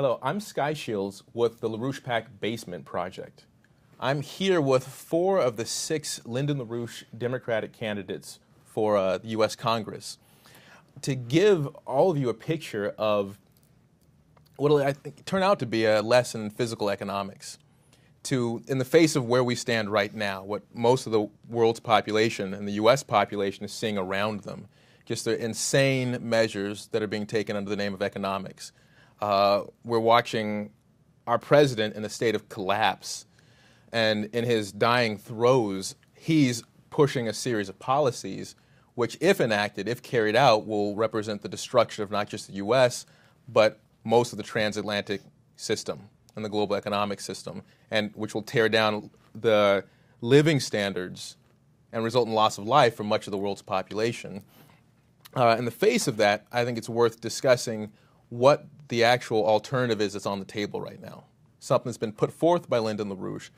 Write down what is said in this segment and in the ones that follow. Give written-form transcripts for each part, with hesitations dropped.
Hello, I'm Sky Shields with the LaRouche Pack Basement Project. I'm here with 4 of the 6 Lyndon LaRouche Democratic candidates for the U.S. Congress to give all of you a picture of what will, I think, turn out to be a lesson in physical economics. In the face of where we stand right now, what most of the world's population and the U.S. population is seeing around them, just the insane measures that are being taken under the name of economics. We're watching our president in a state of collapse, and in his dying throes, he's pushing a series of policies which, if enacted, if carried out, will represent the destruction of not just the U.S., but most of the transatlantic system and the global economic system, and which will tear down the living standards and result in loss of life for much of the world's population. In the face of that, I think it's worth discussing what the actual alternative is that's on the table right now. Something that's been put forth by Lyndon LaRouche,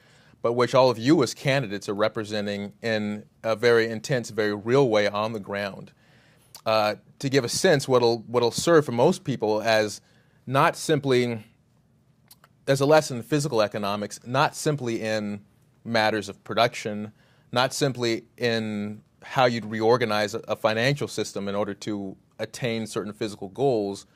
but which all of you as candidates are representing in a very intense, very real way on the ground. To give a sense, what'll serve for most people as not simply as a lesson in physical economics, not simply in matters of production, not simply in how you'd reorganize a financial system in order to attain certain physical goals,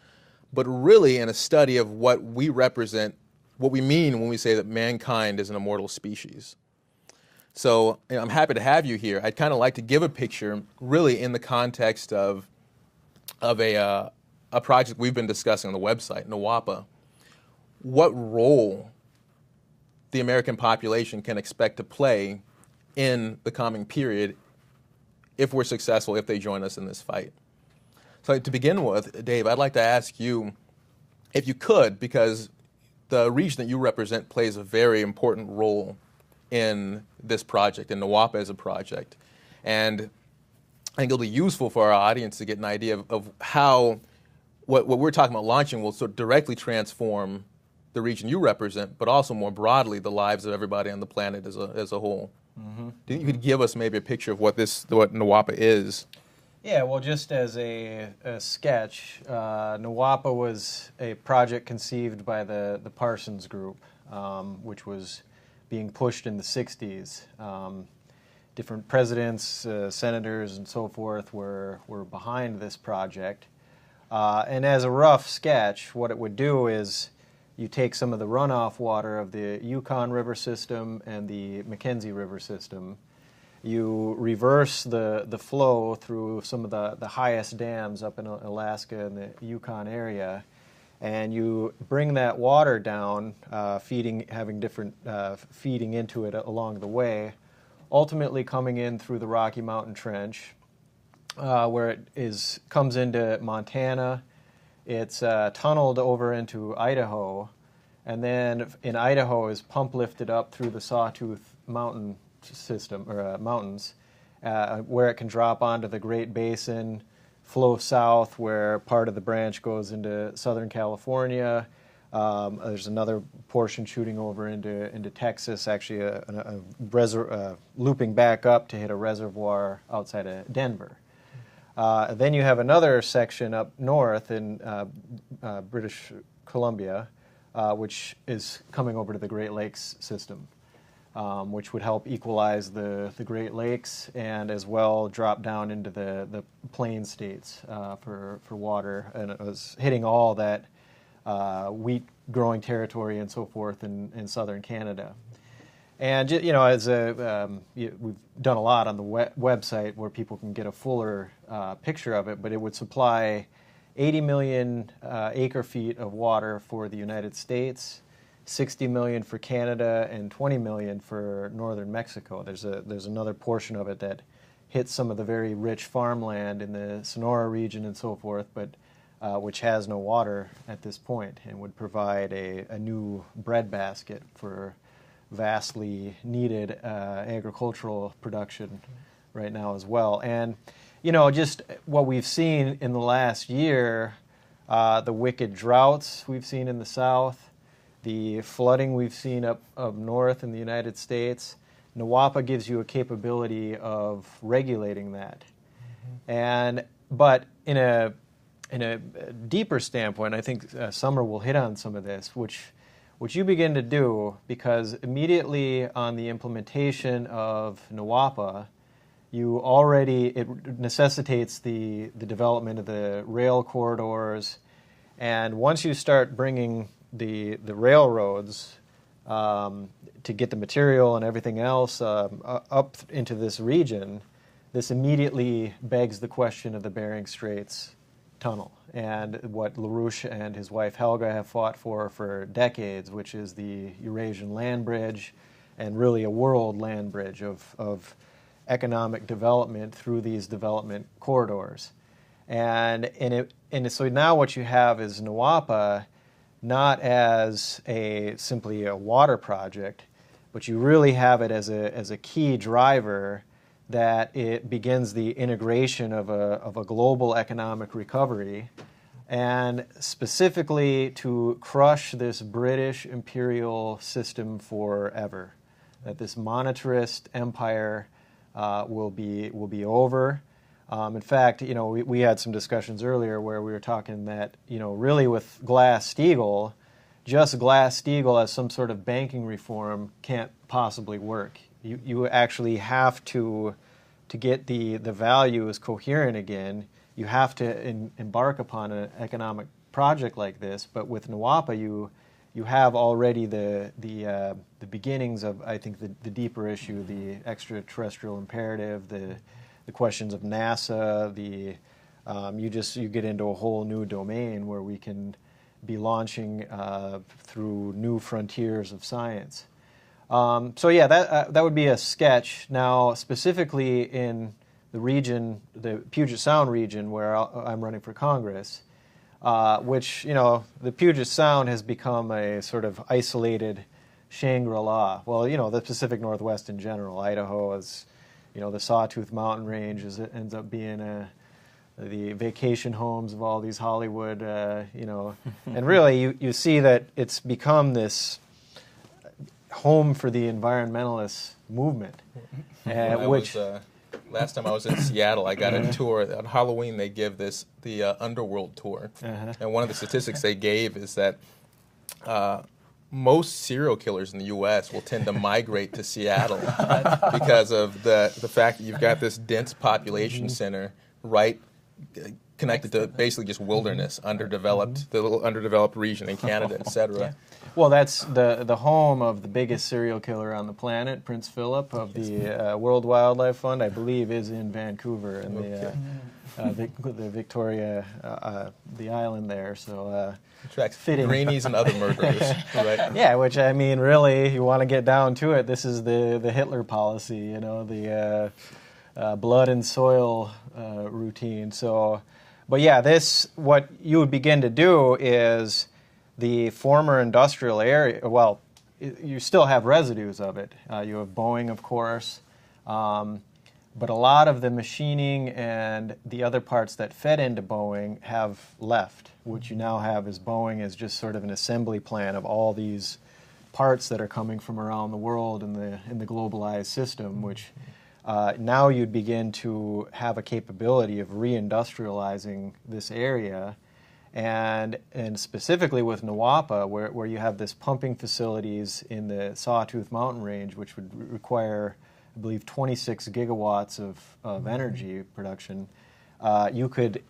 but really in a study of what we represent, what we mean when we say that mankind is an immortal species. So I'm happy to have you here. I'd kind of like to give a picture really in the context of a project we've been discussing on the website, NWAPA. What role the American population can expect to play in the coming period if we're successful, if they join us in this fight. So to begin with, Dave, I'd like to ask you, if you could, because the region that you represent plays a very important role in this project, in NWAPA as a project. And I think it'll be useful for our audience to get an idea of how what we're talking about launching will sort of directly transform the region you represent, but also more broadly the lives of everybody on the planet as a whole. Mm-hmm. Do you think you could give us maybe a picture of what NWAPA is? Yeah, well, just as a sketch, NWAPA was a project conceived by the Parsons Group, which was being pushed in the 60s. Different presidents, senators, and so forth were behind this project. And as a rough sketch, what it would do is you take some of the runoff water of the Yukon River system and the Mackenzie River system. You reverse the flow through some of the highest dams up in Alaska and the Yukon area, and you bring that water down, having different feeding into it along the way, ultimately coming in through the Rocky Mountain Trench, where it comes into Montana. It's tunneled over into Idaho, and then in Idaho is pump lifted up through the Sawtooth Mountain system or mountains, where it can drop onto the Great Basin, flow south, where part of the branch goes into Southern California. There's another portion shooting over into Texas, actually looping back up to hit a reservoir outside of Denver. Then you have another section up north in British Columbia, which is coming over to the Great Lakes system, which would help equalize the Great Lakes and as well drop down into the plain states for water. And it was hitting all that wheat growing territory and so forth in southern Canada. And as we've done a lot on the website where people can get a fuller picture of it, but it would supply 80 million acre-feet of water for the United States, 60 million for Canada, and 20 million for northern Mexico. There's another portion of it that hits some of the very rich farmland in the Sonora region and so forth, but which has no water at this point and would provide a new breadbasket for vastly needed agricultural production right now as well. And, just what we've seen in the last year, the wicked droughts we've seen in the South, the flooding we've seen up north in the United States, NWAPA gives you a capability of regulating that. Mm-hmm. But in in a deeper standpoint, I think Summer will hit on some of this, which you begin to do, because immediately on the implementation of NWAPA, it necessitates the development of the rail corridors, and once you start bringing the railroads to get the material and everything else up into this region, this immediately begs the question of the Bering Straits tunnel and what LaRouche and his wife Helga have fought for decades, which is the Eurasian land bridge, and really a world land bridge of economic development through these development corridors. And so now what you have is NWAPA not as simply a water project, but you really have it as a key driver that it begins the integration of a global economic recovery, and specifically to crush this British imperial system forever. That this monetarist empire will be over. In fact, we had some discussions earlier where we were talking that, really with Glass-Steagall, just Glass-Steagall as some sort of banking reform can't possibly work. You actually have to get the values coherent again, you have to embark upon an economic project like this. But with NWAPA, you have already the beginnings of, I think, the deeper issue, the extraterrestrial imperative, the questions of NASA. You get into a whole new domain where we can be launching through new frontiers of science. So yeah, that would be a sketch. Now, specifically in the region, the Puget Sound region, where I'm running for Congress, which, the Puget Sound has become a sort of isolated Shangri-La. Well, the Pacific Northwest in general. Idaho is, the Sawtooth Mountain Range ends up being the vacation homes of all these Hollywood, and really you see that it's become this home for the environmentalist movement. Last time I was in Seattle, I got a tour. On Halloween, they give the Underworld tour. And one of the statistics they gave is that most serial killers in the U.S. will tend to migrate to Seattle because of the fact that you've got this dense population center right connected to basically just wilderness, the little underdeveloped region in Canada, et cetera. Yeah. Well, that's the home of the biggest serial killer on the planet, Prince Philip of the World Wildlife Fund, I believe, is in Vancouver in the Victoria, the island there. So fitting. Greenies and other murderers, right? Yeah, which really, you want to get down to it. This is the Hitler policy, the blood and soil routine. So, but yeah, what you would begin to do is the former industrial area. Well, you still have residues of it. You have Boeing, of course, but a lot of the machining and the other parts that fed into Boeing have left. What you now have is Boeing is just sort of an assembly plant of all these parts that are coming from around the world in the globalized system, which now you'd begin to have a capability of reindustrializing this area. And specifically with NWAPA, where you have this pumping facilities in the Sawtooth Mountain Range, which would require, I believe, 26 gigawatts of energy production, you could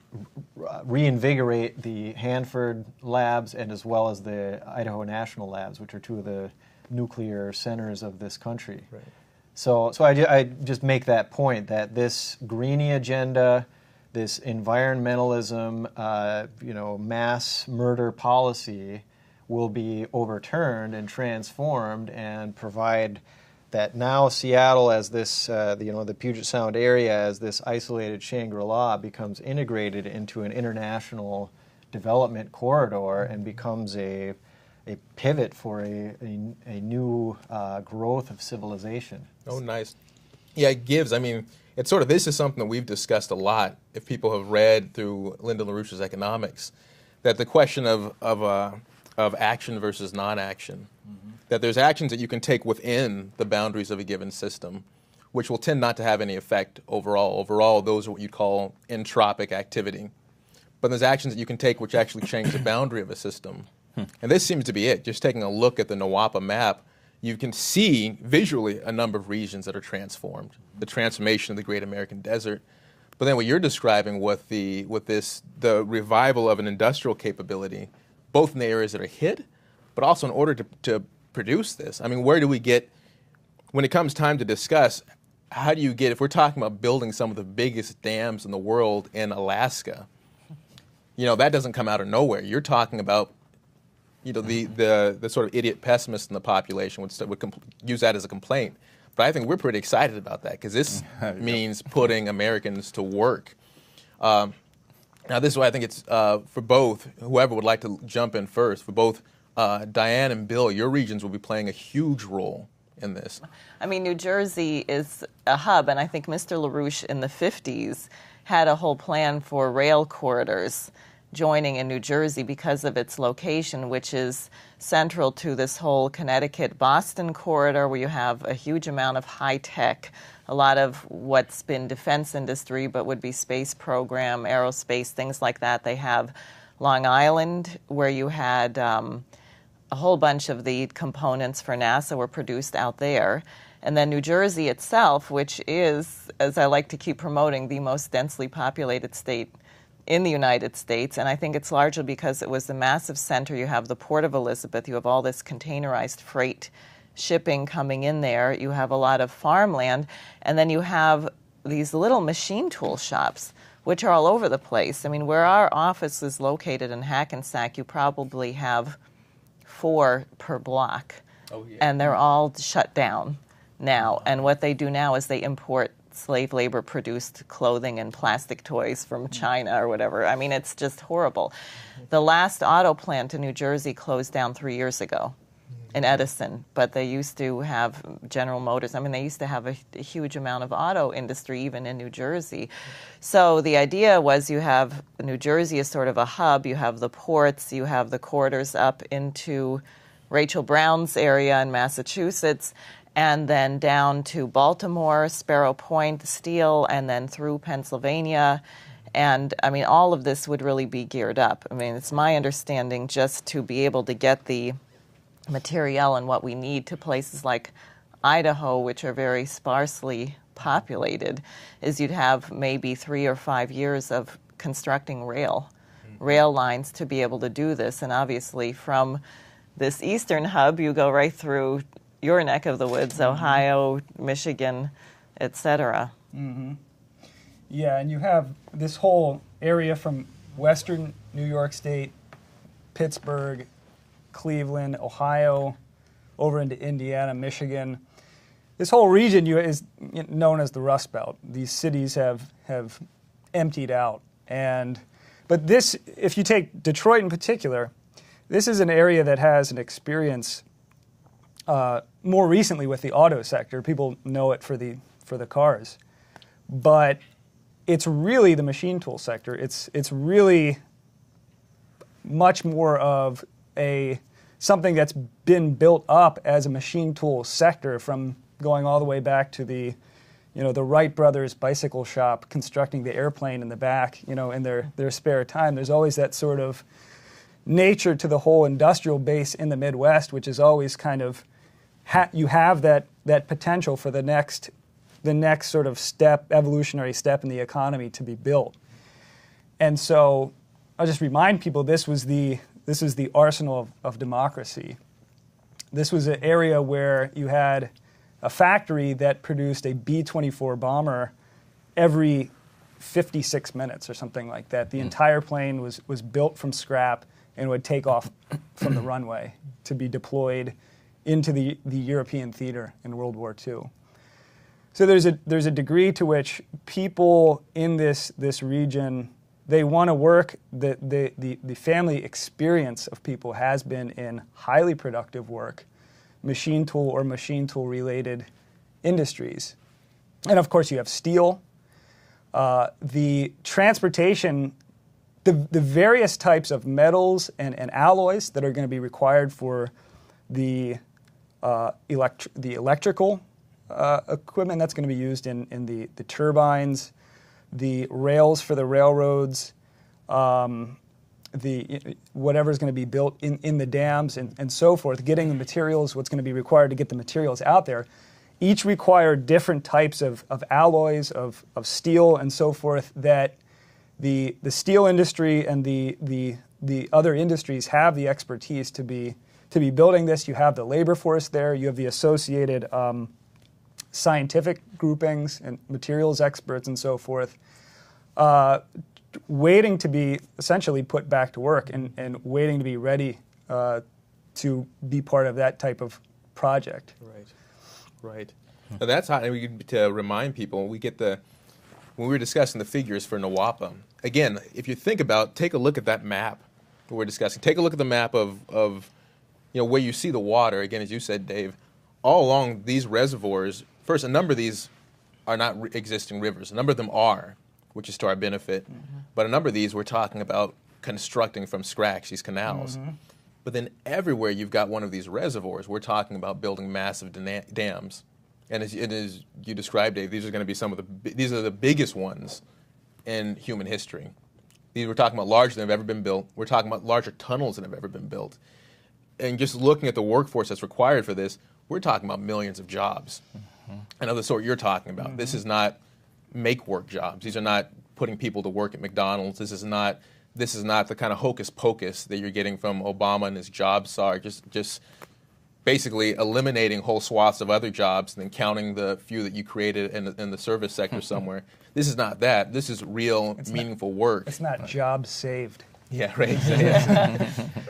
reinvigorate the Hanford labs and as well as the Idaho National Labs, which are two of the nuclear centers of this country. Right. So I just make that point that this Greenie agenda, this environmentalism, mass murder policy will be overturned and transformed and provide that now Seattle as this, the Puget Sound area as this isolated Shangri-La becomes integrated into an international development corridor and becomes a pivot for a new growth of civilization. Oh, nice. Yeah, it gives. It's sort of, this is something that we've discussed a lot, if people have read through Lyndon LaRouche's economics, that the question of action versus non-action, that there's actions that you can take within the boundaries of a given system, which will tend not to have any effect overall. Overall, those are what you'd call entropic activity. but there's actions that you can take which actually change the boundary of a system. And this seems to be it. Just taking a look at the NWAPA map, you can see visually a number of regions that are transformed. The transformation of the Great American Desert. But then what you're describing with the revival of an industrial capability, both in the areas that are hit, but also in order to produce this. I mean, where do we get, when it comes time to discuss, how do you get, if we're talking about building some of the biggest dams in the world in Alaska, that doesn't come out of nowhere. You're talking about, the sort of idiot pessimist in the population would use that as a complaint. But I think we're pretty excited about that because this means putting Americans to work. Now, this is why I think it's for both, whoever would like to jump in first, for both Diane and Bill, your regions will be playing a huge role in this. I mean, New Jersey is a hub, and I think Mr. LaRouche in the 50s had a whole plan for rail corridors joining in New Jersey because of its location, which is central to this whole Connecticut-Boston corridor where you have a huge amount of high tech, a lot of what's been defense industry but would be space program, aerospace, things like that. They have Long Island where you had a whole bunch of the components for NASA were produced out there. And then New Jersey itself, which is, as I like to keep promoting, the most densely populated state in the United States, and I think it's largely because it was the massive center. You have the Port of Elizabeth, you have all this containerized freight shipping coming in there, you have a lot of farmland, and then you have these little machine tool shops, which are all over the place. I mean, where our office is located in Hackensack, you probably have 4 per block, and they're all shut down now. And what they do now is they import slave labor produced clothing and plastic toys from China or whatever. I mean, it's just horrible. The last auto plant in New Jersey closed down 3 years ago in Edison, but they used to have General Motors. I mean, they used to have a huge amount of auto industry even in New Jersey. So the idea was you have New Jersey as sort of a hub, you have the ports, you have the corridors up into Rachel Brown's area in Massachusetts, and then down to Baltimore, Sparrow Point, Steel, and then through Pennsylvania. And, I mean, all of this would really be geared up. I mean, it's my understanding just to be able to get the materiel and what we need to places like Idaho, which are very sparsely populated, is you'd have maybe 3 or 5 years of constructing rail lines to be able to do this. And obviously from this eastern hub, you go right through your neck of the woods, Ohio, Michigan, etc. Yeah, and you have this whole area from western New York State, Pittsburgh, Cleveland, Ohio, over into Indiana, Michigan. This whole region is known as the Rust Belt. These cities have emptied out. But this, if you take Detroit in particular, this is an area that has an experience more recently with the auto sector. People know it for the cars. But it's really the machine tool sector. It's really much more of something that's been built up as a machine tool sector from going all the way back to the Wright brothers bicycle shop constructing the airplane in the back, in their spare time. There's always that sort of nature to the whole industrial base in the Midwest, which is always kind of, you have that potential for the next sort of evolutionary step in the economy to be built. And so I'll just remind people this is the arsenal of democracy. This was an area where you had a factory that produced a B-24 bomber every 56 minutes or something like that. The entire plane was built from scrap and would take off from the runway to be deployed into the European theater in World War II. So there's a degree to which people in this region, they want to work. The family experience of people has been in highly productive work, machine tool or machine tool related industries. And of course you have steel, the transportation, the various types of metals and alloys that are going to be required for the electrical equipment that's going to be used in the turbines, the rails for the railroads, whatever's going to be built in the dams and so forth, getting the materials, what's going to be required to get the materials out there, each require different types of alloys, of steel and so forth that the steel industry and the other industries have the expertise to be building this. You have the labor force there. You have the associated scientific groupings and materials experts and so forth, waiting to be essentially put back to work and waiting to be ready to be part of that type of project. Right. Now that's how to remind people. When we were discussing the figures for Nawapa, again, if you think about, take a look at that map that we're discussing. Take a look at the map of where you see the water. Again, as you said, Dave, all along these reservoirs. First, a number of these are not existing rivers. A number of them are, which is to our benefit. Mm-hmm. But a number of these we're talking about constructing from scratch, these canals. Mm-hmm. But then everywhere you've got one of these reservoirs, we're talking about building massive dams. And as you described, Dave, these are going to be these are the biggest ones in human history. We're talking about larger than have ever been built. We're talking about larger tunnels than have ever been built. And just looking at the workforce that's required for this, we're talking about millions of jobs. Mm-hmm. And of the sort you're talking about. Mm-hmm. This is not make-work jobs. These are not putting people to work at McDonald's. This is not the kind of hocus pocus that you're getting from Obama and his job czar. Just basically eliminating whole swaths of other jobs and then counting the few that you created in the service sector somewhere. This is not that. This is real, meaningful work. It's not jobs saved. Yeah, right.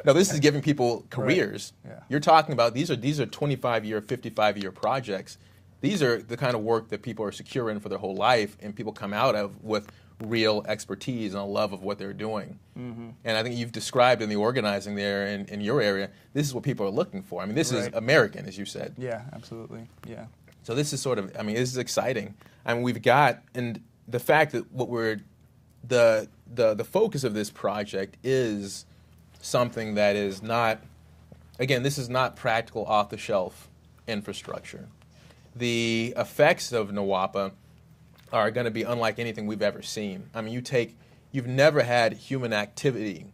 No, this is giving people careers. Right. Yeah. You're talking about these are 25-year, 55-year projects. These are the kind of work that people are secure in for their whole life, and people come out of with real expertise and a love of what they're doing. Mm-hmm. And I think you've described in the organizing there in your area, this is what people are looking for. I mean, this is American, as you said. Yeah, absolutely. Yeah. So this is this is exciting. I mean, we've got, and the fact that the focus of this project is something that is not, again, this is not practical off-the-shelf infrastructure. The effects of Nawapa are going to be unlike anything we've ever seen. I mean, you've never had human activity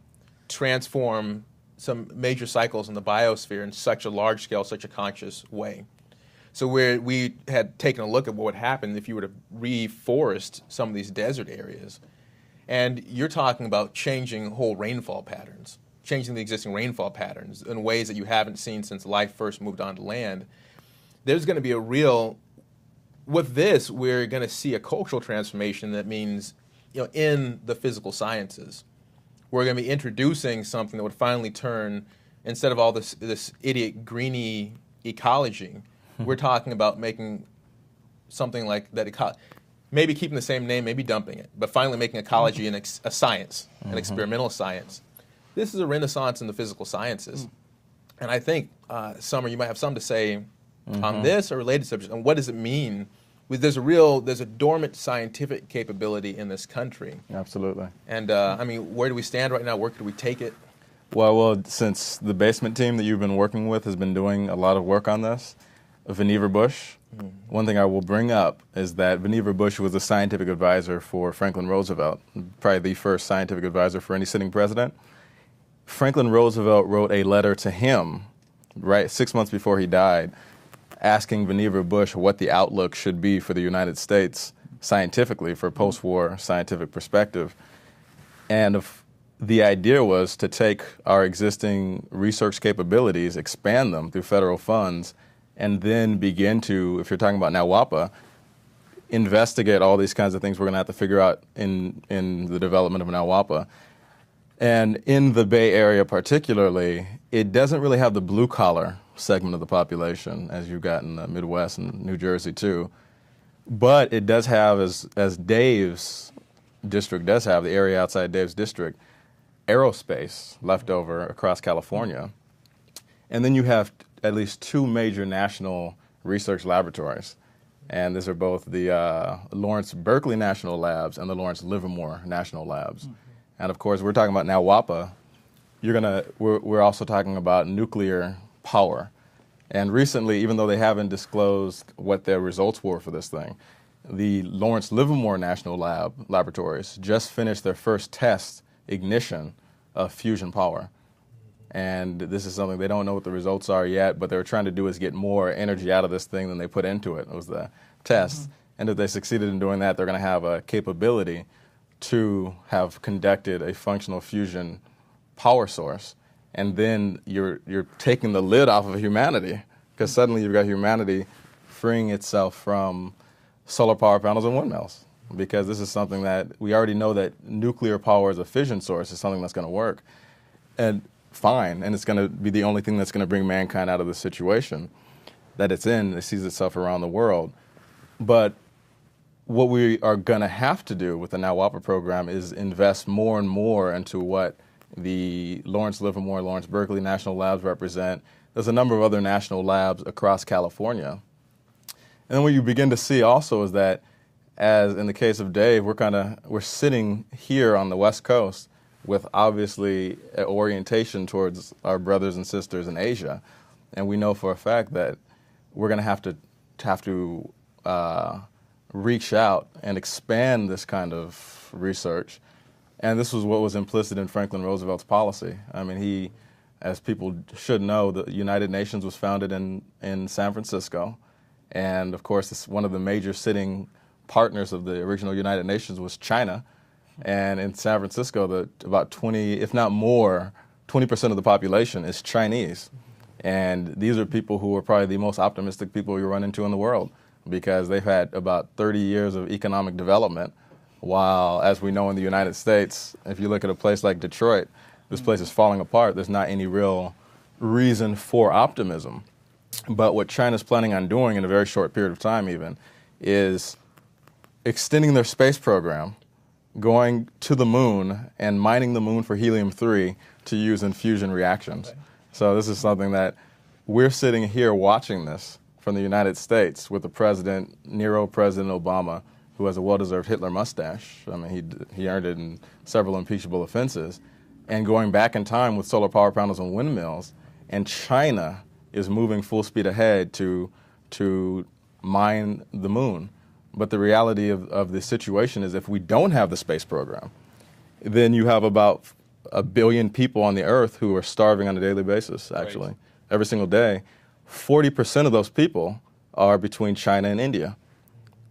transform some major cycles in the biosphere in such a large scale, such a conscious way. So we had taken a look at what would happen if you were to reforest some of these desert areas. And you're talking about changing whole rainfall patterns, changing the existing rainfall patterns in ways that you haven't seen since life first moved onto land. There's going to be with this, we're going to see a cultural transformation that means, in the physical sciences. We're going to be introducing something that would finally turn, instead of all this idiot greeny ecology, we're talking about making something like that, maybe keeping the same name, maybe dumping it, but finally making ecology a science, an experimental science. This is a renaissance in the physical sciences. And I think, Summer, you might have something to say on this or related subjects, and what does it mean? There's a dormant scientific capability in this country. Absolutely. And where do we stand right now? Where could we take it? Well, since the basement team that you've been working with has been doing a lot of work on this, Vannevar Bush, one thing I will bring up is that Vannevar Bush was a scientific advisor for Franklin Roosevelt, probably the first scientific advisor for any sitting president. Franklin Roosevelt wrote a letter to him, 6 months before he died, asking Vannevar Bush what the outlook should be for the United States scientifically, for post-war scientific perspective. And the idea was to take our existing research capabilities, expand them through federal funds, and then begin to, if you're talking about Nawapa, investigate all these kinds of things we're going to have to figure out in the development of Nawapa. And in the Bay Area particularly, it doesn't really have the blue-collar segment of the population, as you've got in the Midwest and New Jersey too. But it does have, as Dave's district does have, the area outside Dave's district, aerospace left over across California. And then you have at least two major national research laboratories. And these are both the Lawrence Berkeley National Labs and the Lawrence Livermore National Labs. And of course, we're talking about Nawapa. We're also talking about nuclear power. And recently, even though they haven't disclosed what their results were for this thing, the Lawrence Livermore National Laboratories just finished their first test ignition of fusion power. And this is something they don't know what the results are yet, but they're trying to do is get more energy out of this thing than they put into it. It was the test. And if they succeeded in doing that, they're going to have a capability to have conducted a functional fusion power source. And then you're taking the lid off of humanity, because suddenly you've got humanity freeing itself from solar power panels and windmills, because this is something that we already know that nuclear power as a fission source is something that's going to work. And fine, and it's going to be the only thing that's going to bring mankind out of the situation that it's in. It sees itself around the world. But what we are going to have to do with the NAWAPA program is invest more and more into what the Lawrence Livermore, Lawrence Berkeley national labs represent. There's a number of other national labs across California. And then what you begin to see also is that, as in the case of Dave, we're sitting here on the West Coast with obviously an orientation towards our brothers and sisters in Asia, and we know for a fact that we're going to have to reach out and expand this kind of research. And this was what was implicit in Franklin Roosevelt's policy. I mean, he, as people should know, the United Nations was founded in San Francisco, and of course, it's one of the major sitting partners of the original United Nations was China. And in San Francisco, about 20, if not more, 20% of the population is Chinese. And these are people who are probably the most optimistic people you run into in the world, because they've had about 30 years of economic development, while, as we know in the United States, if you look at a place like Detroit, this place is falling apart. There's not any real reason for optimism. But what China's planning on doing in a very short period of time even is extending their space program, going to the moon and mining the moon for helium-3 to use in fusion reactions. Okay. So this is something that we're sitting here watching this from the United States with the president, President Obama, who has a well-deserved Hitler mustache. I mean, he earned it in several impeachable offenses. And going back in time with solar power panels and windmills, and China is moving full speed ahead to mine the moon. But the reality of the situation is, if we don't have the space program, then you have about 1 billion people on the Earth who are starving on a daily basis, actually. Right. Every single day. 40% of those people are between China and India.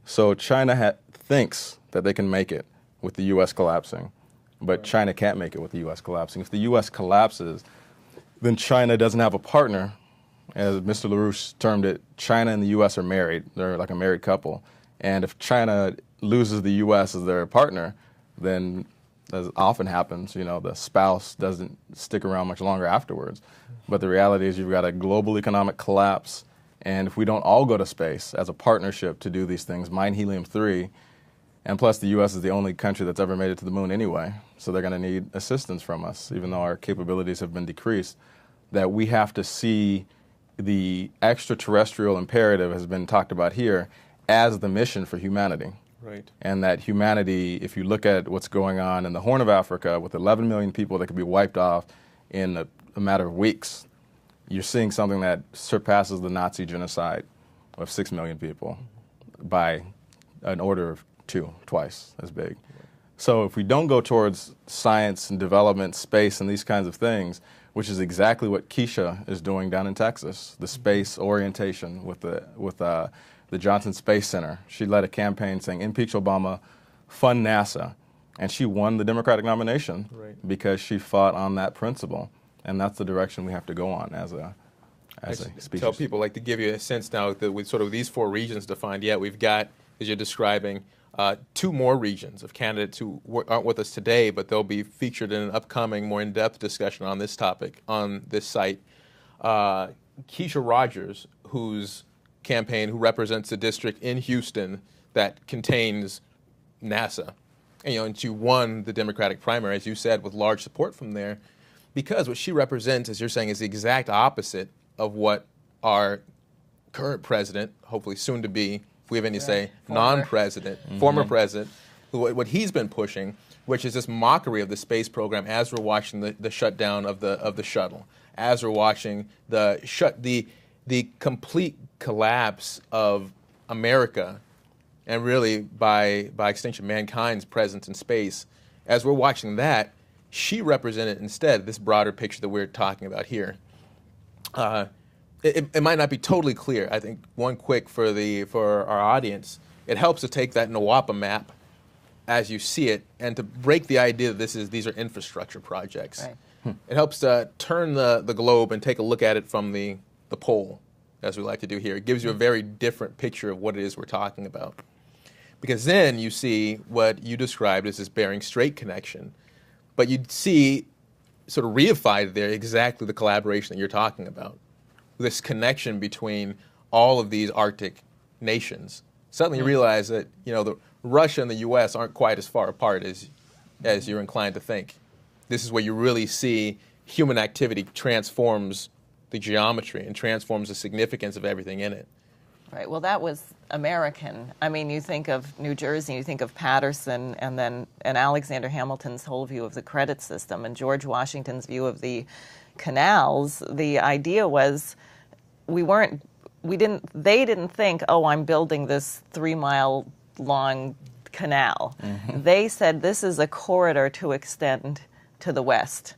So China thinks that they can make it with the U.S. collapsing, but China can't make it with the U.S. collapsing. If the U.S. collapses, then China doesn't have a partner. As Mr. LaRouche termed it, China and the U.S. are married. They're like a married couple. And if China loses the U.S. as their partner, then, as often happens, the spouse doesn't stick around much longer afterwards. But the reality is, you've got a global economic collapse, and if we don't all go to space as a partnership to do these things, mine helium-3, and plus the U.S. is the only country that's ever made it to the moon anyway, so they're going to need assistance from us, even though our capabilities have been decreased, that we have to see the extraterrestrial imperative has been talked about here as the mission for humanity. Right. And that humanity, if you look at what's going on in the Horn of Africa with 11 million people that could be wiped off in a matter of weeks, you're seeing something that surpasses the Nazi genocide of 6 million people by an order of twice as big. So if we don't go towards science and development, space, and these kinds of things, which is exactly what Keisha is doing down in Texas, the space orientation with the Johnson Space Center. She led a campaign saying, impeach Obama, fund NASA. And she won the Democratic nomination because she fought on that principle. And that's the direction we have to go on as a species. Tell people, to give you a sense now that with sort of these 4 regions defined, we've got, as you're describing, 2 more regions of candidates who aren't with us today, but they'll be featured in an upcoming, more in-depth discussion on this topic on this site. Keisha Rogers, whose campaign, who represents a district in Houston that contains NASA. And she won the Democratic primary, as you said, with large support from there, because what she represents, as you're saying, is the exact opposite of what our current president, hopefully soon to be, if we have any say, non-president, former president, what he's been pushing, which is this mockery of the space program as we're watching the shutdown of the shuttle, as we're watching the complete collapse of America, and really by extension mankind's presence in space. As we're watching that, She represented instead this broader picture that we're talking about here. It might not be totally clear. I think one quick for our audience, it helps to take that NWAPA map as you see it and to break the idea that these are infrastructure projects. Right. It helps to turn the globe and take a look at it from the pole, as we like to do here. It gives you a very different picture of what it is we're talking about. Because then you see what you described as this Bering Strait connection, but you'd see sort of reified there exactly the collaboration that you're talking about. This connection between all of these Arctic nations. Suddenly you realize that Russia and the U.S. aren't quite as far apart as you're inclined to think. This is where you really see human activity transforms the geometry and transforms the significance of everything in it. Right. Well, that was American. I mean, you think of New Jersey, you think of Patterson, and Alexander Hamilton's whole view of the credit system, and George Washington's view of the canals. The idea was they didn't think, oh, I'm building this 3-mile long canal. Mm-hmm. They said this is a corridor to extend to the west.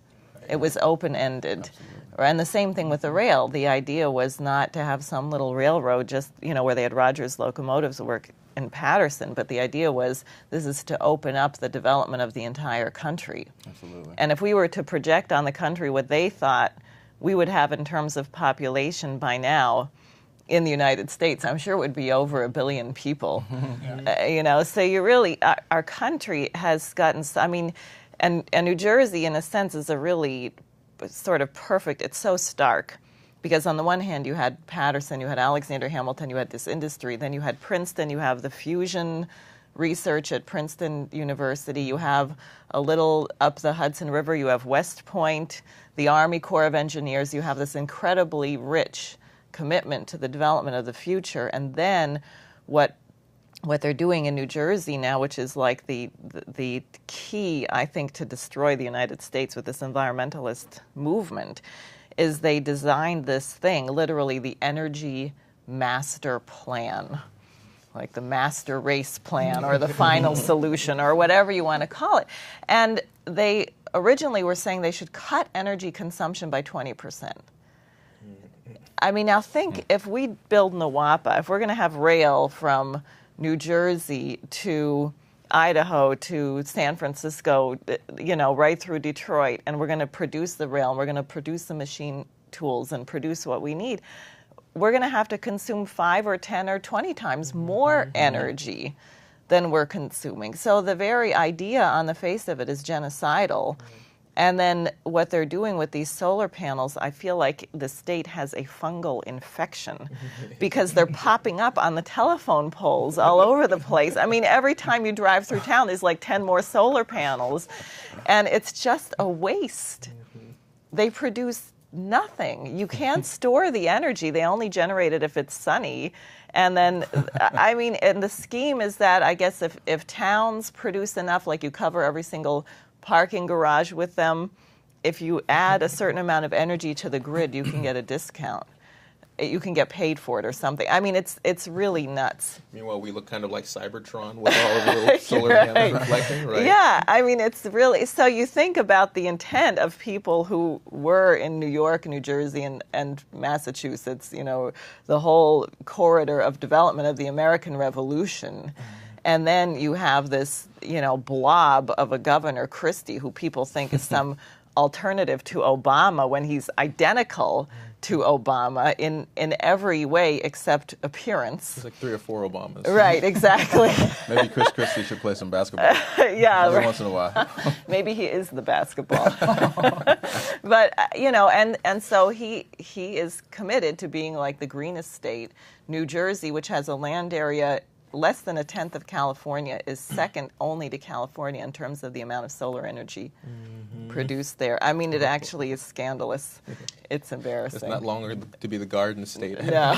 It was open-ended. And the same thing with the rail. The idea was not to have some little railroad just, where they had Rogers locomotives work in Patterson, but the idea was this is to open up the development of the entire country. Absolutely. And if we were to project on the country what they thought we would have in terms of population by now in the United States, I'm sure it would be over 1 billion people. Yeah. So you really, our country has gotten, and New Jersey, in a sense, is a really sort of perfect, it's so stark. Because on the one hand, you had Patterson, you had Alexander Hamilton, you had this industry. Then you had Princeton, you have the fusion research at Princeton University. You have a little up the Hudson River, you have West Point, the Army Corps of Engineers. You have this incredibly rich commitment to the development of the future. And then what they're doing in New Jersey now, which is like the key, I think, to destroy the United States with this environmentalist movement, is they designed this thing, literally the energy master plan, like the master race plan or the final solution or whatever you want to call it. And they originally were saying they should cut energy consumption by 20%. Now think if we build NWAPA, if we're going to have rail from New Jersey to Idaho to San Francisco, right through Detroit, and we're going to produce the rail, and we're going to produce the machine tools and produce what we need, we're going to have to consume 5 or 10 or 20 times more energy than we're consuming. So the very idea on the face of it is genocidal. And then what they're doing with these solar panels, I feel like the state has a fungal infection because they're popping up on the telephone poles all over the place. Every time you drive through town, there's like 10 more solar panels. And it's just a waste. They produce nothing. You can't store the energy. They only generate it if it's sunny. And then, and the scheme is that, I guess, if towns produce enough, like you cover every single parking garage with them, if you add a certain amount of energy to the grid, you can get a discount. You can get paid for it or something. It's really nuts. Meanwhile, we look kind of like Cybertron with all of the little solar panels reflecting, right? Yeah, it's really, so you think about the intent of people who were in New York, New Jersey, and Massachusetts, the whole corridor of development of the American Revolution. And then you have this, blob of a Governor Christie who people think is some alternative to Obama when he's identical to Obama in every way except appearance. There's like 3 or 4 Obamas. Right, exactly. Maybe Chris Christie should play some basketball. Yeah, every once in a while. Maybe he is the basketball. But and so he is committed to being like the greenest state. New Jersey, which has a land area less than 1/10 of California, is second only to California in terms of the amount of solar energy produced there. It actually is scandalous. It's embarrassing. It's not longer to be the Garden State. No.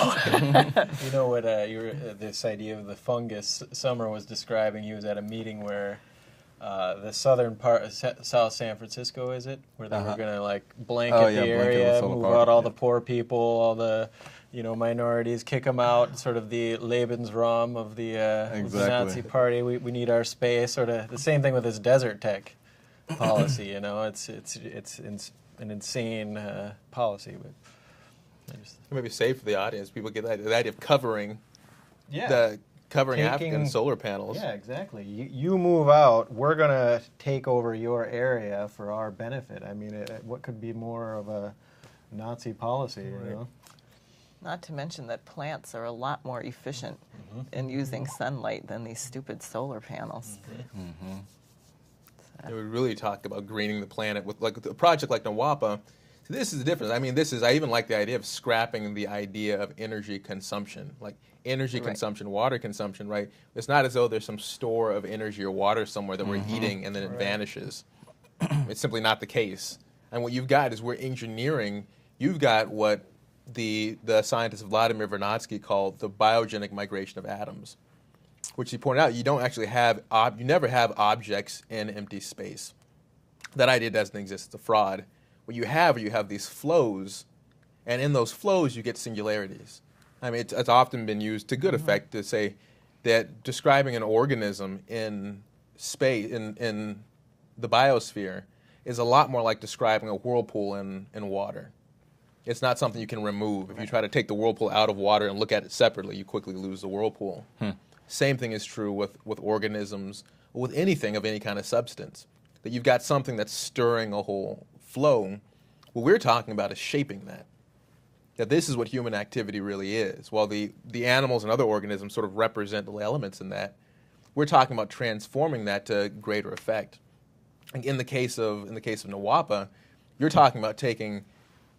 What this idea of the fungus Summer was describing, he was at a meeting where the southern part, South San Francisco, is it? Where they were going to blanket the area, move out all the poor people, all the minorities, kick them out, sort of the Lebensraum of the Nazi party. We need our space, sort of the same thing with this desert tech policy. You know, it's an insane policy, but Maybe safe for the audience. People get the idea of covering Taking- African solar panels. yeah, exactly. You move out, we're gonna take over your area for our benefit. I mean, what could be more of a Nazi policy? You know. Not to mention that plants are a lot more efficient in using sunlight than these stupid solar panels. They would really talk about greening the planet with like a project like Nawapa. See, this is the difference. I mean, I even like the idea of scrapping the idea of energy consumption, like energy Right. consumption, water consumption, right? It's not as though there's some store of energy or water somewhere that we're eating and then it vanishes. It's simply not the case. And what you've got is we're engineering. You've got what the scientist Vladimir Vernadsky called the biogenic migration of atoms, which he pointed out you don't actually have, you never have objects in empty space. That idea doesn't exist. It's a fraud. What you have these flows, and in those flows you get singularities. I mean, it's often been used to good effect to say that describing an organism in space, in the biosphere, is a lot more like describing a whirlpool in water. It's not something you can remove. If you try to take the whirlpool out of water and look at it separately, you quickly lose the whirlpool. Same thing is true with organisms, or with anything of any kind of substance. That you've got something that's stirring a whole flow. What we're talking about is shaping that. That this is what human activity really is. While the animals and other organisms sort of represent the elements in that, we're talking about transforming that to greater effect. In the case of Nawapa, you're talking about taking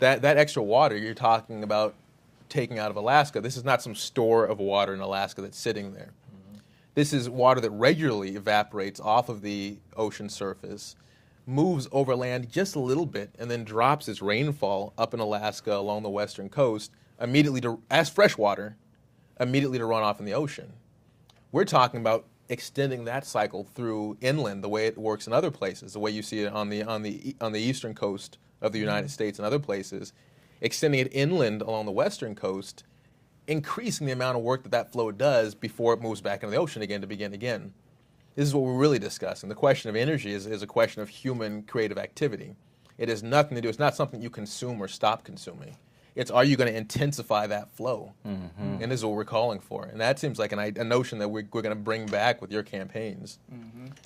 that extra water. You're talking about taking out of Alaska. This is not some store of water in Alaska that's sitting there. This is water that regularly evaporates off of the ocean surface, moves over land just a little bit, and then drops its rainfall up in Alaska along the western coast immediately as fresh water, immediately to run off in the ocean. We're talking about extending that cycle through inland, the way it works in other places, the way you see it on the eastern coast of the United States and other places, extending it inland along the western coast, increasing the amount of work that flow does before it moves back into the ocean again to begin again. This is what we're really discussing. The question of energy is a question of human creative activity. It has nothing to do, it's not something you consume or stop consuming. It's, are you going to intensify that flow? And this is what we're calling for. And that seems like a notion that we're going to bring back with your campaigns.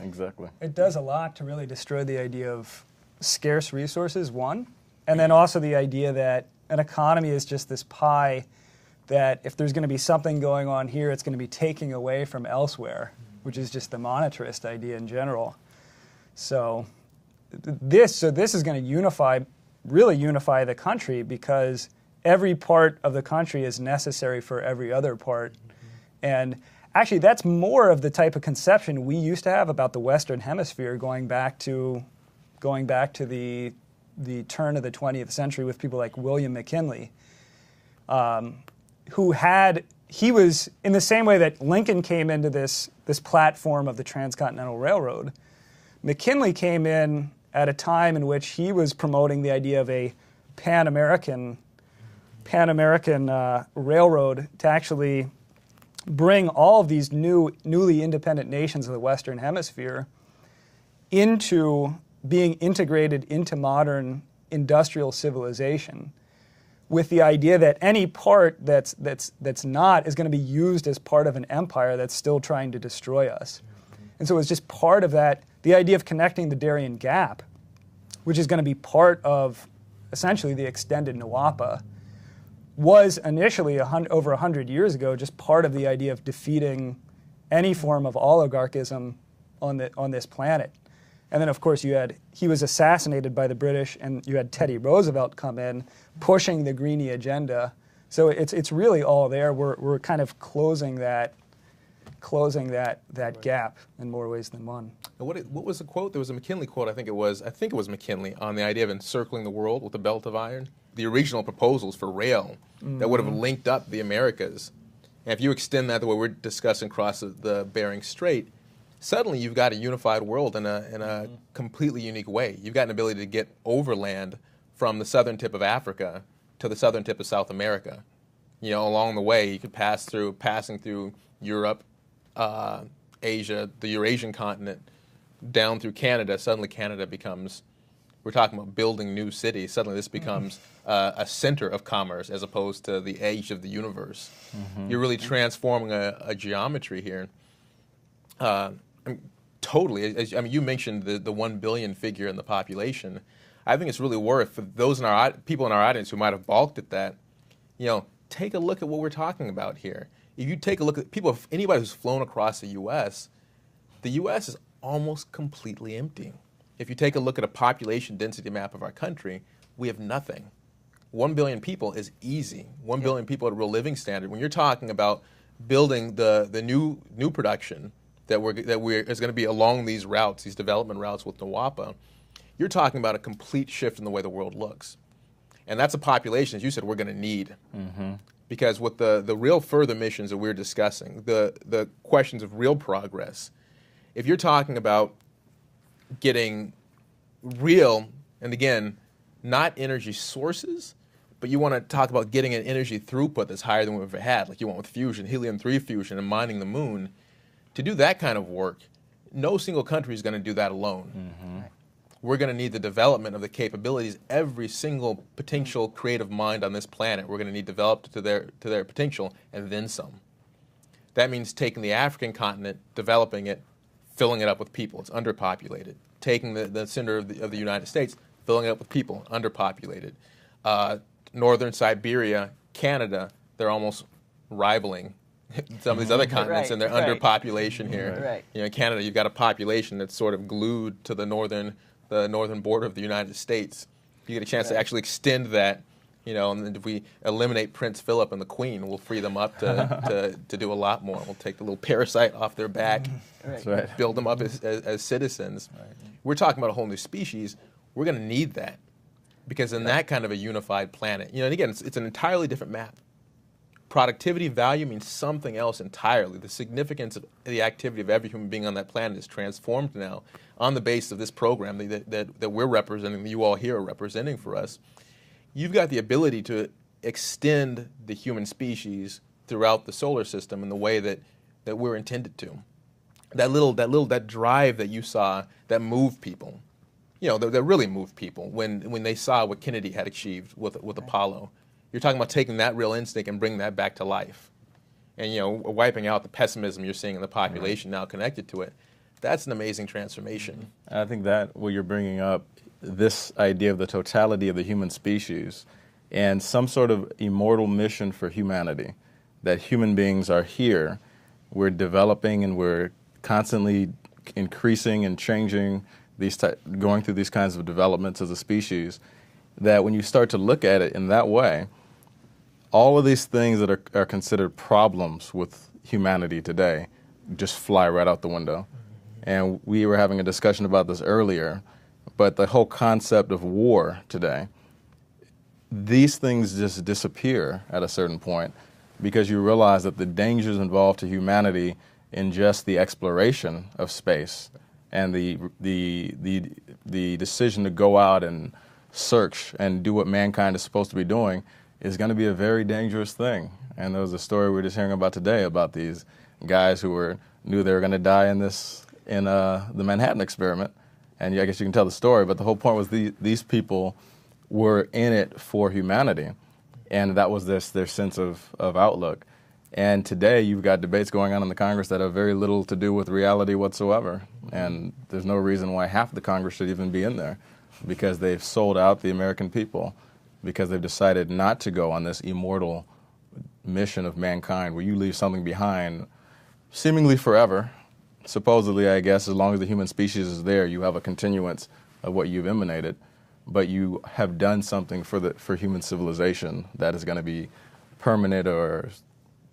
Exactly. It does a lot to really destroy the idea of scarce resources, one, and then also the idea that an economy is just this pie that if there's going to be something going on here, it's going to be taking away from elsewhere, which is just the monetarist idea in general. So this is going to really unify the country, because every part of the country is necessary for every other part. And actually, that's more of the type of conception we used to have about the Western Hemisphere going back to the turn of the 20th century with people like William McKinley, he was in the same way that Lincoln came into this platform of the Transcontinental Railroad. McKinley came in at a time in which he was promoting the idea of a Pan-American railroad to actually bring all of these newly independent nations of the Western Hemisphere into being integrated into modern industrial civilization, with the idea that any part that's not is going to be used as part of an empire that's still trying to destroy us. And so it's just part of that, the idea of connecting the Darien Gap, which is going to be part of essentially the extended Nawapa, was initially over 100 years ago just part of the idea of defeating any form of oligarchism on this planet. And then, of course, he was assassinated by the British, and you had Teddy Roosevelt come in, pushing the Greenie agenda. So it's really all there. We're kind of closing that gap in more ways than one. And what was the quote? There was a McKinley quote. I think it was McKinley on the idea of encircling the world with a belt of iron. The original proposals for rail that would have linked up the Americas. And if you extend that the way we're discussing across the Bering Strait, suddenly you've got a unified world in a completely unique way. You've got an ability to get overland from the southern tip of Africa to the southern tip of South America. You know, along the way, you could passing through Europe, Asia, the Eurasian continent, down through Canada, suddenly Canada becomes, we're talking about building new cities, suddenly this becomes a center of commerce as opposed to the edge of the universe. You're really transforming a geometry here. Totally. I mean, you mentioned the 1 billion figure in the population. I think it's really worth, for those in our people in our audience who might have balked at that, take a look at what we're talking about here. If you take a look at people, anybody who's flown across the U.S. is almost completely empty. If you take a look at a population density map of our country, we have nothing. 1 billion people is easy. 1 billion people at a real living standard. When you're talking about building the new production that is going to be along these routes, these development routes with Nawapa, you're talking about a complete shift in the way the world looks. And that's a population, as you said, we're going to need. Because with the real further missions that we're discussing, the questions of real progress, if you're talking about getting real, and again, not energy sources, but you want to talk about getting an energy throughput that's higher than we've ever had, like you want with fusion, helium-3 fusion, and mining the moon, to do that kind of work, no single country is going to do that alone. We're going to need the development of the capabilities every single potential creative mind on this planet we're going to need developed to their potential, and then some. That means taking the African continent, developing it, filling it up with people. It's underpopulated. Taking the center of the United States, filling it up with people, underpopulated. Northern Siberia, Canada, they're almost rivaling some of these other continents in their underpopulation here. In Canada, you've got a population that's sort of glued to the northern border of the United States. You get a chance to actually extend that, and if we eliminate Prince Philip and the Queen, we'll free them up to do a lot more. We'll take the little parasite off their back, build them up as citizens. We're talking about a whole new species. We're going to need that, because in that kind of a unified planet, and again, it's an entirely different map. Productivity value means something else entirely. The significance of the activity of every human being on that planet is transformed now on the basis of this program that we're representing, that you all here are representing for us. You've got the ability to extend the human species throughout the solar system in the way that we're intended to. That drive that you saw that moved people, that really moved people when they saw what Kennedy had achieved with Apollo. You're talking about taking that real instinct and bringing that back to life, and wiping out the pessimism you're seeing in the population now connected to it. That's an amazing transformation. I think that what you're bringing up, this idea of the totality of the human species and some sort of immortal mission for humanity, that human beings are here, we're developing and we're constantly increasing and changing, going through these kinds of developments as a species, that when you start to look at it in that way, all of these things that are considered problems with humanity today just fly right out the window. And we were having a discussion about this earlier, but the whole concept of war today, these things just disappear at a certain point, because you realize that the dangers involved to humanity in just the exploration of space and the decision to go out and search and do what mankind is supposed to be doing is going to be a very dangerous thing. And there was a story we were just hearing about today about these guys who knew they were going to die in the Manhattan experiment. And I guess you can tell the story, but the whole point was these people were in it for humanity, and that was their sense of outlook. And today you've got debates going on in the Congress that have very little to do with reality whatsoever, and there's no reason why half the Congress should even be in there, because they've sold out the American people, because they've decided not to go on this immortal mission of mankind where you leave something behind seemingly forever. Supposedly, I guess, as long as the human species is there, you have a continuance of what you've emanated, but you have done something for human civilization that is going to be permanent, or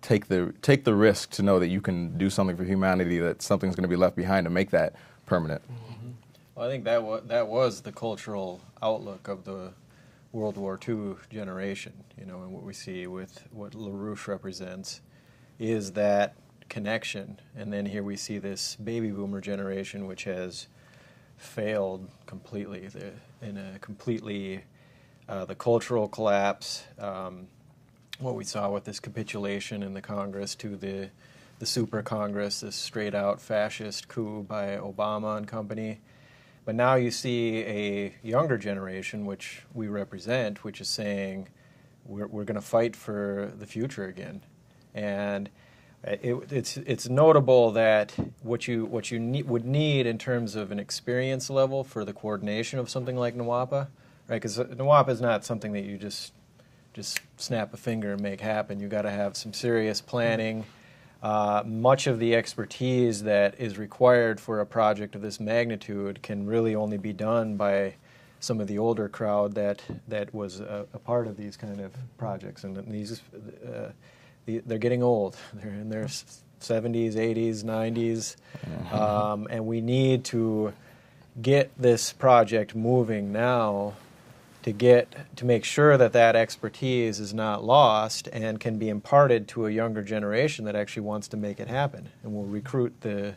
take the risk to know that you can do something for humanity, that something's going to be left behind to make that permanent. Well, I think that was the cultural outlook of the World War II generation, and what we see with what LaRouche represents is that connection. And then here we see this baby boomer generation, which has failed completely the cultural collapse, what we saw with this capitulation in the Congress to the the super Congress, this straight-out fascist coup by Obama and company. But now you see a younger generation, which we represent, which is saying we're going to fight for the future again. And it's notable that what you would need in terms of an experience level for the coordination of something like NWAPA, right? Because NWAPA is not something that you just snap a finger and make happen. You got to have some serious planning. Much of the expertise that is required for a project of this magnitude can really only be done by some of the older crowd that was a part of these kind of projects. And these, they're getting old. They're in their 70s, 80s, 90s. And we need to get this project moving now to make sure that that expertise is not lost and can be imparted to a younger generation that actually wants to make it happen, and will recruit the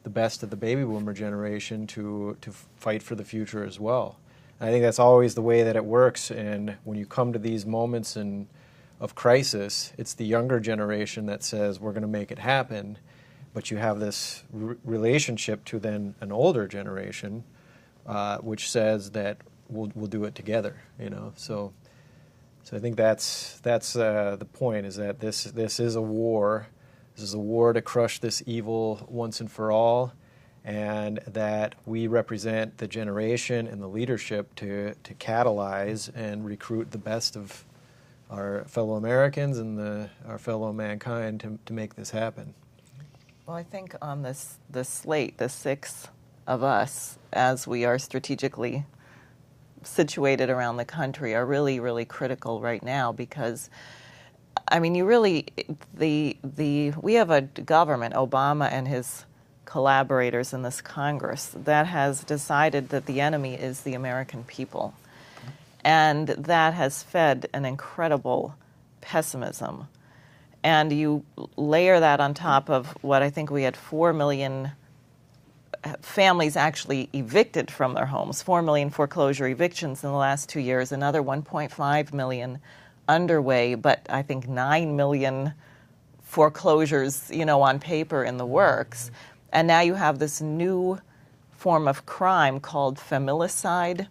best of the baby boomer generation to fight for the future as well. And I think that's always the way that it works, and when you come to these moments of crisis, it's the younger generation that says we're going to make it happen, but you have this relationship to then an older generation which says that we'll do it together, you know. So I think that's the point, is that this is a war. This is a war to crush this evil once and for all, and that we represent the generation and the leadership to catalyze and recruit the best of our fellow Americans and our fellow mankind to make this happen. Well, I think on this slate, the six of us, as we are strategically situated around the country, are really, really critical right now, because I mean, we have a government, Obama and his collaborators in this Congress, that has decided that the enemy is the American people. And that has fed an incredible pessimism. And you layer that on top of what I think we had 4 million families actually evicted from their homes, 4 million foreclosure evictions in the last 2 years, another 1.5 million underway, but I think 9 million foreclosures, you know, on paper in the works. And now you have this new form of crime called familicide,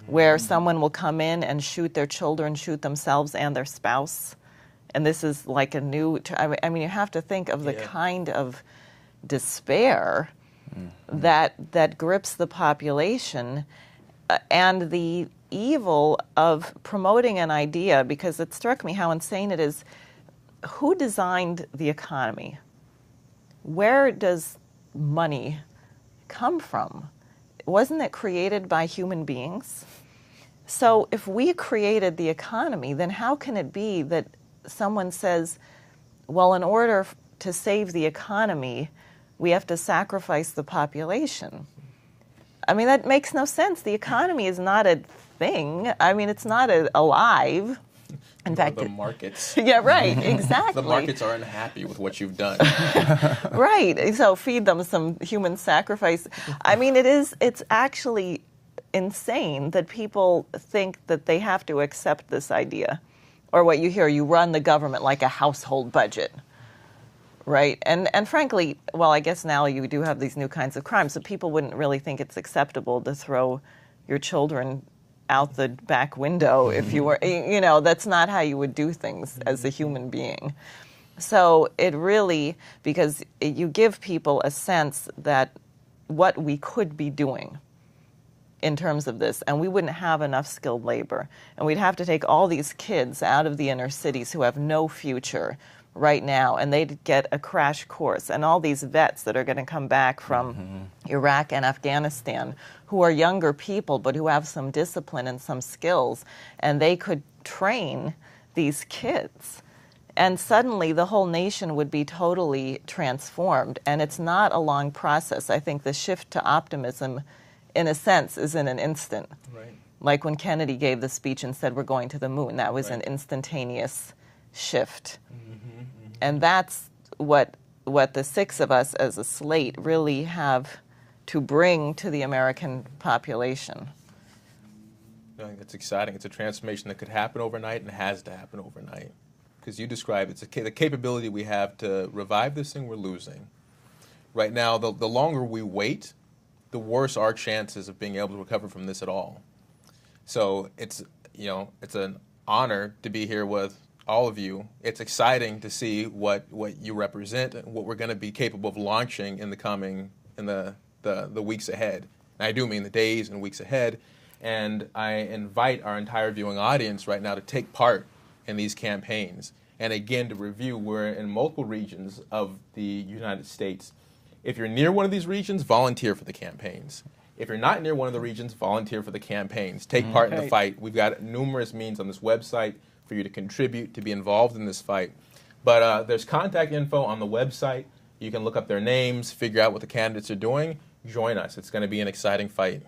where someone will come in and shoot their children, shoot themselves and their spouse. And this is like a new, I mean, you have to think of the kind of despair that grips the population, and the evil of promoting an idea, because it struck me how insane it is. Who designed the economy? Where does money come from? Wasn't it created by human beings? So if we created the economy, then how can it be that someone says, well, in order to save the economy, we have to sacrifice the population? I mean, that makes no sense. The economy is not a thing. I mean, it's not alive. In fact, the markets. Yeah, right, exactly. The markets are unhappy with what you've done. Right, so feed them some human sacrifice. I mean, it's actually insane that people think that they have to accept this idea. Or what you hear, you run the government like a household budget. Right, and frankly, well, I guess now you do have these new kinds of crimes, so people wouldn't really think it's acceptable to throw your children out the back window if you were, you know, that's not how you would do things as a human being. So it really, because you give people a sense that what we could be doing in terms of this, and we wouldn't have enough skilled labor, and we'd have to take all these kids out of the inner cities who have no future right now, and they'd get a crash course, and all these vets that are going to come back from Iraq and Afghanistan, who are younger people but who have some discipline and some skills, and they could train these kids, and suddenly the whole nation would be totally transformed. And it's not a long process. I think the shift to optimism, in a sense, is in an instant. Right. Like when Kennedy gave the speech and said we're going to the moon, that was an instantaneous shift. And that's what the six of us as a slate really have to bring to the American population. I think that's exciting. It's a transformation that could happen overnight and has to happen overnight. because you described it's the capability we have to revive this thing we're losing. Right now, the longer we wait, the worse our chances of being able to recover from this at all. So it's an honor to be here with all of you. It's exciting to see what you represent and what we're going to be capable of launching in the weeks ahead. And I do mean the days and weeks ahead. And I invite our entire viewing audience right now to take part in these campaigns. And again, to review, we're in multiple regions of the United States. If you're near one of these regions, volunteer for the campaigns. If you're not near one of the regions, volunteer for the campaigns. Take part in the fight. We've got numerous means on this website for you to contribute, to be involved in this fight. But there's contact info on the website. You can look up their names, figure out what the candidates are doing. Join us. It's going to be an exciting fight.